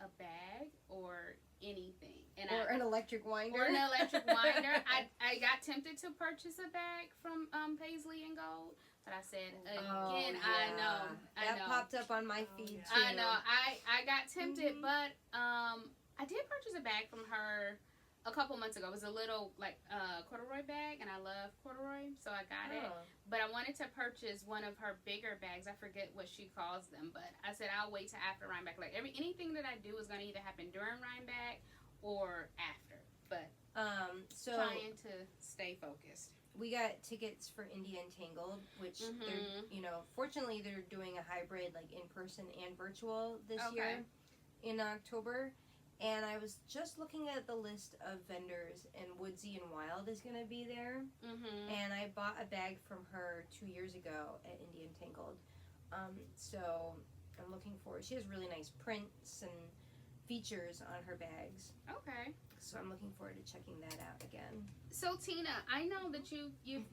Speaker 2: a bag or anything. And
Speaker 1: or an electric winder.
Speaker 2: Or an electric winder. I got tempted to purchase a bag from Paisley and Gold, but I said, again, I know.
Speaker 1: That popped up on my feed too.
Speaker 2: I know. I got tempted, but I did purchase a bag from her a couple months ago. It was a little like corduroy bag, and I love corduroy, so I got it. But I wanted to purchase one of her bigger bags. I forget what she calls them, but I said I'll wait till after Rhinebeck. Like anything that I do is going to either happen during Rhinebeck or after. But
Speaker 1: so
Speaker 2: trying to stay focused.
Speaker 1: we got tickets for India Entangled, which they're, fortunately they're doing a hybrid, like in person and virtual this year in October. And I was just looking at the list of vendors, and Woodsy and Wild is going to be there. And I bought a bag from her 2 years ago at India Entangled. So I'm looking forward. She has really nice prints and features on her bags.
Speaker 2: Okay.
Speaker 1: So I'm looking forward to checking that out again.
Speaker 2: So Tina, I know that you've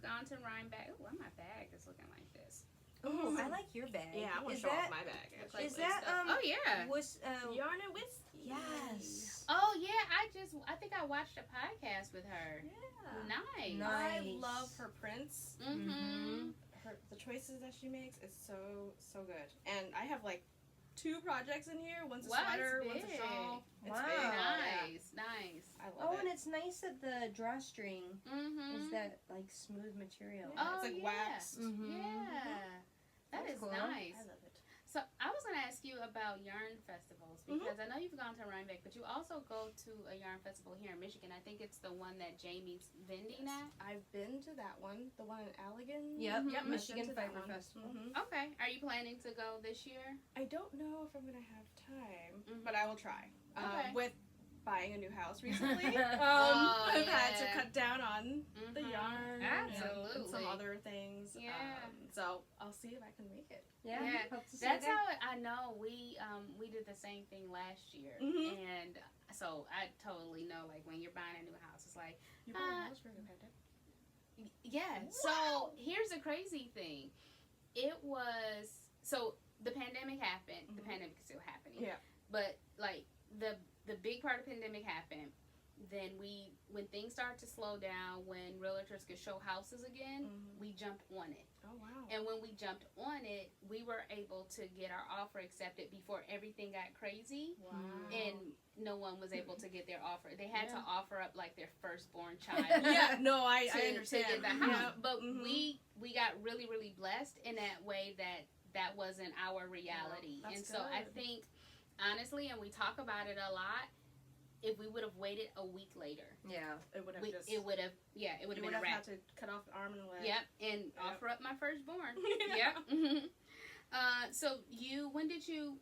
Speaker 2: gone to Rhinebeck. Oh, my bag is looking like this.
Speaker 1: Oh, I like your bag.
Speaker 3: Yeah, I want to
Speaker 1: Is
Speaker 3: show
Speaker 1: that
Speaker 3: off my bag. Actually.
Speaker 1: is that
Speaker 2: Oh yeah.
Speaker 3: Yarn and whiskey?
Speaker 1: Yes.
Speaker 2: Oh yeah. I think I watched a podcast with her.
Speaker 3: Yeah.
Speaker 2: Nice.
Speaker 1: Nice.
Speaker 3: I love her prints.
Speaker 2: Mm-hmm.
Speaker 3: The choices that she makes is so good. And I have like 2 projects in here. One's a sweater, one's a shawl. It's
Speaker 1: Wow.
Speaker 3: big.
Speaker 2: Nice.
Speaker 3: I love
Speaker 1: Oh,
Speaker 3: it.
Speaker 1: and it's nice that the drawstring
Speaker 2: Mm-hmm.
Speaker 1: is that like smooth material.
Speaker 3: Yeah. It's like wax.
Speaker 1: Mhm.
Speaker 2: Yeah. That
Speaker 1: That's
Speaker 2: is
Speaker 1: cool.
Speaker 2: nice.
Speaker 3: I love it.
Speaker 2: So I was going to ask you about yarn festivals because I know you've gone to Rhinebeck, but you also go to a yarn festival here in Michigan. I think it's the one that Jamie's vending at.
Speaker 3: I've been to that one, the one in Allegan.
Speaker 1: Yep,
Speaker 3: I've been
Speaker 1: Michigan
Speaker 3: to that
Speaker 1: Fiber
Speaker 3: one.
Speaker 1: Festival.
Speaker 2: Okay. Are you planning to go this year?
Speaker 3: I don't know if I'm gonna have time, but I will try.
Speaker 2: Okay.
Speaker 3: With buying a new house recently,
Speaker 2: Oh,
Speaker 3: I've had to
Speaker 2: yeah.
Speaker 3: cut down on the yarn and
Speaker 2: Absolutely.
Speaker 3: some other things.
Speaker 2: Yeah.
Speaker 3: So I'll see if I can make it.
Speaker 1: Yeah,
Speaker 2: Yeah.
Speaker 1: hope to see
Speaker 2: That's
Speaker 1: you there.
Speaker 2: how I know we did the same thing last year, and so I totally know, like, when you're buying a new house, it's like,
Speaker 3: You bought a house for the pandemic?
Speaker 2: yeah.
Speaker 3: Wow.
Speaker 2: So here's the crazy thing. It was, so the pandemic happened. The pandemic is still happening.
Speaker 3: Yeah.
Speaker 2: But like the big part of the pandemic happened. Then when things started to slow down, when realtors could show houses again, we jumped on it.
Speaker 3: Oh wow.
Speaker 2: And when we jumped on it, we were able to get our offer accepted before everything got crazy.
Speaker 3: Wow.
Speaker 2: And no one was able to get their offer. They had to offer up like their firstborn child.
Speaker 3: Yeah, no, I
Speaker 2: to
Speaker 3: understand.
Speaker 2: get the house.
Speaker 3: Yeah.
Speaker 2: But we got really, really blessed in that way that wasn't our reality.
Speaker 3: Wow,
Speaker 2: and
Speaker 3: that's
Speaker 2: so I
Speaker 3: good.
Speaker 2: think, honestly, and we talk about it a lot, if we would have waited a week later,
Speaker 1: Yeah.
Speaker 3: It would have
Speaker 2: it would have
Speaker 3: you
Speaker 2: been
Speaker 3: would
Speaker 2: a
Speaker 3: have
Speaker 2: wrap.
Speaker 3: had to cut off an arm and a leg.
Speaker 2: Yep, and offer up my firstborn. Yep. So when did you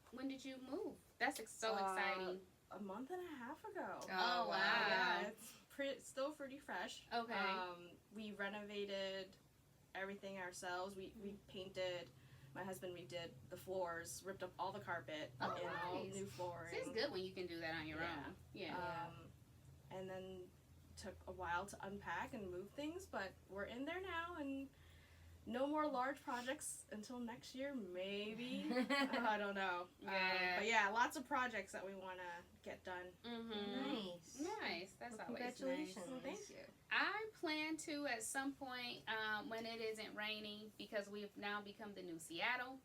Speaker 2: move? That's so exciting.
Speaker 3: A month and a half ago.
Speaker 2: Oh, wow.
Speaker 3: Yeah, it's still pretty fresh.
Speaker 2: Okay.
Speaker 3: We renovated everything ourselves. We painted. My husband redid the floors, ripped up all the carpet,
Speaker 2: Oh,
Speaker 3: and all
Speaker 2: nice.
Speaker 3: new flooring.
Speaker 2: See, it's good when you can do that on your own. Yeah.
Speaker 3: And then took a while to unpack and move things, but we're in there now, and no more large projects until next year, maybe. I don't know.
Speaker 2: Yeah.
Speaker 3: But yeah, lots of projects that we want to get done.
Speaker 2: Nice. That's
Speaker 1: Well,
Speaker 2: always
Speaker 1: congratulations.
Speaker 2: nice.
Speaker 3: Well, thank you.
Speaker 2: I plan to at some point when it isn't raining, because we've now become the new Seattle.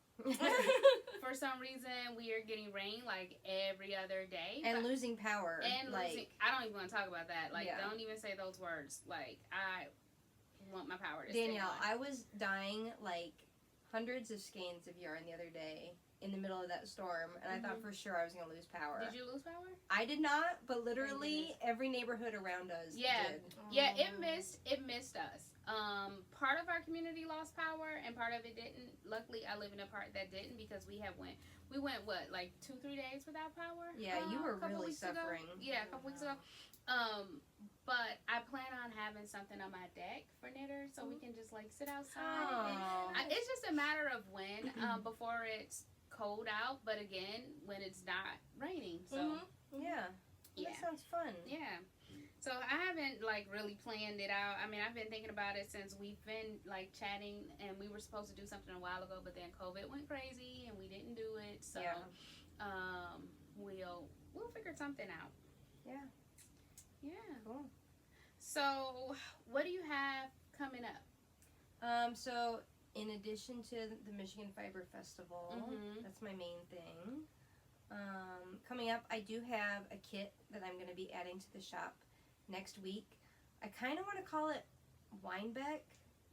Speaker 2: For some reason, we are getting rain like every other day.
Speaker 1: And losing power.
Speaker 2: And losing. I don't even want to talk about that. Like,
Speaker 1: Yeah.
Speaker 2: don't even say those words. Like, I want my power to
Speaker 1: Danielle,
Speaker 2: stay on.
Speaker 1: I was dyeing like hundreds of skeins of yarn the other day in the middle of that storm, and I thought for sure I was going to lose power.
Speaker 2: Did you lose power?
Speaker 1: I did not, but literally every neighborhood around us did.
Speaker 2: Yeah, it missed us. Part of our community lost power, and part of it didn't. Luckily, I live in a part that didn't, because we went what, like 2-3 days without power.
Speaker 1: Yeah, you were
Speaker 2: a couple
Speaker 1: really
Speaker 2: weeks ago.
Speaker 1: suffering.
Speaker 2: Yeah, a couple weeks ago. But I plan on having something on my deck for knitters, so we can just like sit outside. And it's just a matter of when, before it's cold out, but again, when it's not raining. So
Speaker 1: Yeah.
Speaker 2: yeah.
Speaker 1: That sounds fun.
Speaker 2: Yeah. So I haven't like really planned it out. I mean, I've been thinking about it since we've been like chatting, and we were supposed to do something a while ago, but then COVID went crazy and we didn't do it. So we'll figure something out.
Speaker 1: Yeah.
Speaker 2: Yeah.
Speaker 1: Cool.
Speaker 2: So what do you have coming up?
Speaker 1: So in addition to the Michigan Fiber Festival, that's my main thing. Coming up, I do have a kit that I'm going to be adding to the shop next week. I kind of want to call it Rhinebeck,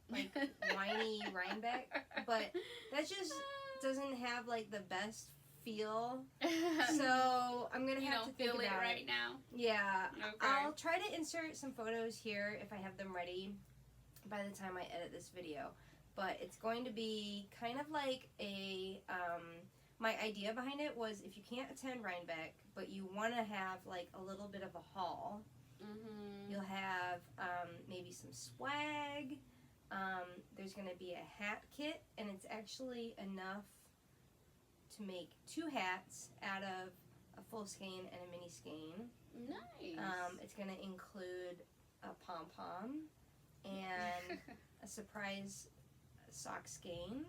Speaker 1: like whiny Rhinebeck, but that just doesn't have like the best feel. So I'm going to have to think
Speaker 2: feel it
Speaker 1: about
Speaker 2: right now.
Speaker 1: Yeah.
Speaker 2: Okay.
Speaker 1: I'll try to insert some photos here if I have them ready by the time I edit this video. But it's going to be kind of like a, my idea behind it was if you can't attend Rhinebeck, but you want to have like a little bit of a haul, you'll have maybe some swag. There's going to be a hat kit, and it's actually enough to make 2 hats out of a full skein and a mini skein.
Speaker 2: Nice.
Speaker 1: It's going to include a pom-pom and a surprise sock skein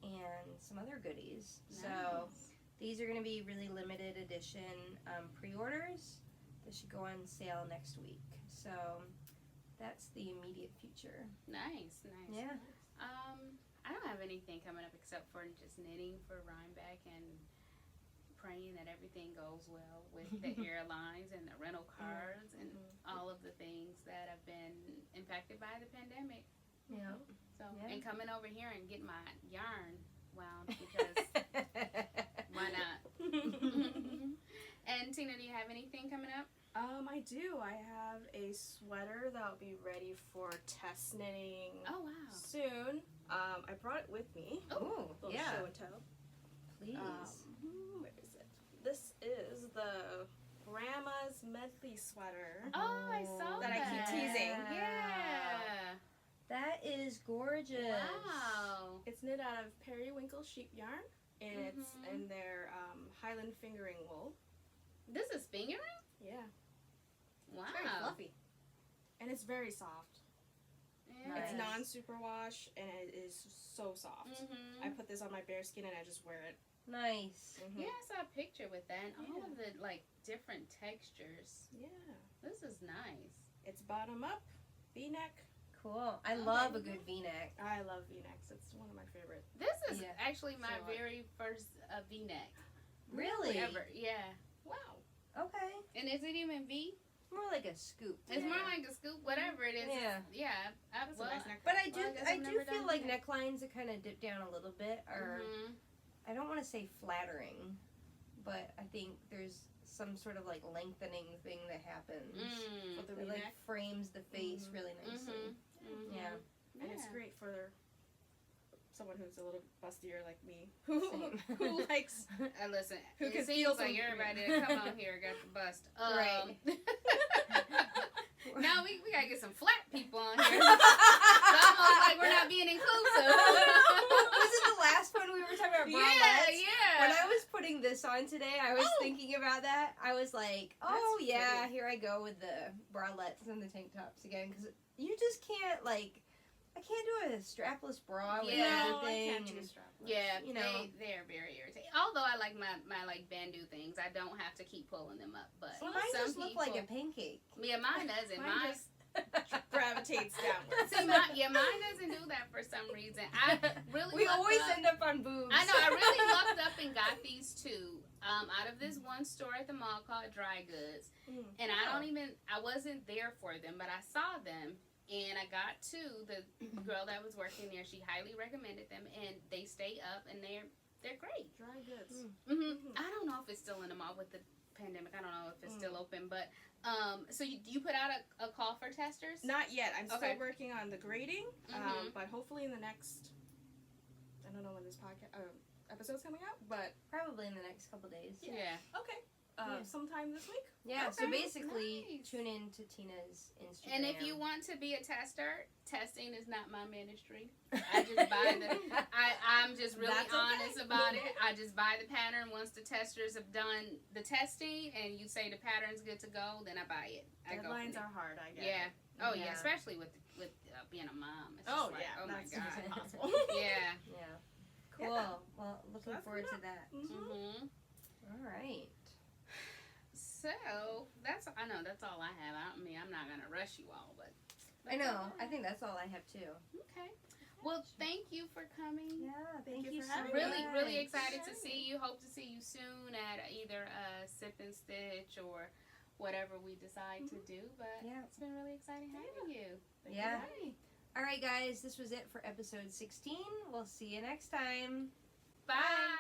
Speaker 1: and some other goodies.
Speaker 2: Nice.
Speaker 1: So these are going to be really limited edition pre-orders. They should go on sale next week. So that's the immediate future.
Speaker 2: Nice.
Speaker 1: Yeah.
Speaker 2: I don't have anything coming up except for just knitting for Rhinebeck and praying that everything goes well with the airlines and the rental cars and all of the things that have been impacted by the pandemic.
Speaker 1: Yeah.
Speaker 2: So
Speaker 1: Yeah.
Speaker 2: and coming over here and getting my yarn wound, because Tina, do you have anything coming up?
Speaker 3: I do. I have a sweater that'll be ready for test knitting
Speaker 2: Oh, wow.
Speaker 3: soon. I brought it with me.
Speaker 1: Oh,
Speaker 3: Little
Speaker 1: yeah.
Speaker 3: show and tell.
Speaker 1: Please.
Speaker 3: Where is it? This is the Grandma's Medley sweater.
Speaker 2: Oh, I saw
Speaker 3: That I keep teasing.
Speaker 2: Yeah.
Speaker 1: That is gorgeous.
Speaker 2: Wow.
Speaker 3: It's knit out of periwinkle sheep yarn, and it's
Speaker 2: Mhm.
Speaker 3: in their Highland fingering wool.
Speaker 2: This is fingering?
Speaker 3: Yeah.
Speaker 2: Wow.
Speaker 1: It's very fluffy.
Speaker 3: And it's very soft.
Speaker 2: Yeah.
Speaker 3: It's
Speaker 1: Nice.
Speaker 3: non-superwash, and it is so soft.
Speaker 2: Mhm.
Speaker 3: I put this on my bare skin, and I just wear it.
Speaker 1: Nice.
Speaker 2: Yeah, I saw a picture with that. And all
Speaker 3: Yeah.
Speaker 2: of the like different textures.
Speaker 3: Yeah.
Speaker 2: This is nice.
Speaker 3: It's bottom up, V-neck.
Speaker 1: Cool. I
Speaker 2: Okay.
Speaker 1: love a good V-neck.
Speaker 3: I love V-necks. It's one of my favorite.
Speaker 2: This is
Speaker 1: Yeah.
Speaker 2: actually my
Speaker 3: So,
Speaker 2: very first V-neck
Speaker 1: Really?
Speaker 2: ever. Yeah.
Speaker 3: Wow.
Speaker 1: Okay.
Speaker 2: And is it even V?
Speaker 1: More like a scoop.
Speaker 2: It's
Speaker 3: Yeah.
Speaker 2: more like a scoop, whatever it is.
Speaker 1: Yeah.
Speaker 2: Yeah.
Speaker 3: That's a nice neck.
Speaker 1: But I do,
Speaker 2: Well, I guess
Speaker 1: I
Speaker 2: I've
Speaker 1: do
Speaker 2: never
Speaker 1: feel
Speaker 2: done
Speaker 1: like
Speaker 2: V-neck.
Speaker 1: necklines that kind of dip down a little bit are.
Speaker 2: Mhm.
Speaker 1: I don't want to say flattering, but I think there's some sort of like lengthening thing that happens.
Speaker 2: Mm.
Speaker 3: For the
Speaker 1: It like
Speaker 3: V-neck.
Speaker 1: frames the face
Speaker 3: Mhm.
Speaker 1: really nicely.
Speaker 2: Mhm. Mhm.
Speaker 1: Yeah.
Speaker 3: And it's
Speaker 2: Yeah.
Speaker 3: great for someone who's a little bustier like me, who
Speaker 1: Same.
Speaker 3: who likes.
Speaker 2: Listen,
Speaker 3: Who
Speaker 2: it
Speaker 3: can
Speaker 2: seems
Speaker 3: feel
Speaker 2: like
Speaker 3: some-
Speaker 2: everybody that come on here got the bust.
Speaker 1: Right.
Speaker 2: Now we gotta get some flat people on here. It's almost like we're not being inclusive.
Speaker 1: Was it the last one we were talking about bralettes?
Speaker 2: Yeah.
Speaker 1: When I was putting this on today, I was
Speaker 2: Oh.
Speaker 1: thinking about that. I was like, oh
Speaker 3: That's
Speaker 1: yeah,
Speaker 3: pretty.
Speaker 1: here I go with the bralettes and the tank tops again. Because you just can't, like, I can't do a strapless bra with
Speaker 2: Yeah.
Speaker 3: No, I
Speaker 1: everything.
Speaker 3: can't do
Speaker 1: and-
Speaker 3: strapless.
Speaker 2: Yeah,
Speaker 1: You know.
Speaker 2: they're very irritating. Although I like my like bandeau things, I don't have to keep pulling them up. But
Speaker 1: See, mine
Speaker 2: some
Speaker 1: just look
Speaker 2: people,
Speaker 1: like a pancake.
Speaker 2: yeah, mine doesn't.
Speaker 3: Mine
Speaker 2: Mine
Speaker 3: just gravitates downwards.
Speaker 2: see, mine doesn't do that for some reason. I really
Speaker 1: We
Speaker 2: lucked
Speaker 1: always
Speaker 2: up.
Speaker 1: end up on boobs.
Speaker 2: I know. I really lucked up and got these two out of this one store at the mall called Dry Goods,
Speaker 3: Mm.
Speaker 2: and I wasn't there for them, but I saw them. And I got two. The girl that was working there, she highly recommended them, and they stay up, and they're great.
Speaker 3: Dry goods.
Speaker 1: Mm.
Speaker 2: I don't know if it's still in the mall with the pandemic. I don't know if it's still open, but so you put out a call for testers?
Speaker 3: Not yet. I'm
Speaker 2: Okay.
Speaker 3: still working on the grading,
Speaker 2: Mhm.
Speaker 3: but hopefully in the next. I don't know when this podcast episode's coming out, but
Speaker 1: Probably in the next couple days.
Speaker 2: Yeah.
Speaker 3: okay.
Speaker 1: Yeah.
Speaker 3: Sometime this week.
Speaker 1: Yeah, so
Speaker 2: Okay,
Speaker 1: basically,
Speaker 2: nice.
Speaker 1: tune in to Tina's Instagram.
Speaker 2: And if you want to be a tester, testing is not my ministry. I just buy I'm just really
Speaker 3: That's okay.
Speaker 2: honest about it. I just buy the pattern once the testers have done the testing and you say the pattern's good to go, then I buy it. I go from
Speaker 3: Deadlines
Speaker 2: there.
Speaker 3: are hard. I guess.
Speaker 2: Yeah. Oh yeah,
Speaker 1: Yeah.
Speaker 2: especially with being a mom. It's
Speaker 3: Oh
Speaker 2: just like,
Speaker 3: yeah.
Speaker 2: oh my
Speaker 3: That's
Speaker 2: god.
Speaker 3: impossible.
Speaker 2: Yeah.
Speaker 1: Yeah. Cool.
Speaker 3: Yeah.
Speaker 1: Well, looking
Speaker 3: that's
Speaker 1: forward to
Speaker 3: coming
Speaker 1: that.
Speaker 2: Mhm.
Speaker 1: All right.
Speaker 2: So I know that's all I have. I mean, I'm not gonna rush you all, but
Speaker 1: I
Speaker 2: that's
Speaker 1: know.
Speaker 2: all
Speaker 1: I think that's all I have too.
Speaker 2: Okay. Well, thank you for coming.
Speaker 1: Yeah. Thank
Speaker 3: you
Speaker 1: you
Speaker 3: for
Speaker 1: so
Speaker 3: having
Speaker 1: much.
Speaker 3: me.
Speaker 2: Really excited to
Speaker 3: Sure.
Speaker 2: see you. Hope to see you soon at either Sip and Stitch or whatever we decide to do. But
Speaker 1: Yeah.
Speaker 2: it's been really exciting having you.
Speaker 3: Thank
Speaker 1: Yeah.
Speaker 3: you for having me.
Speaker 1: All right, guys. This was it for episode 16. We'll see you next time.
Speaker 2: Bye.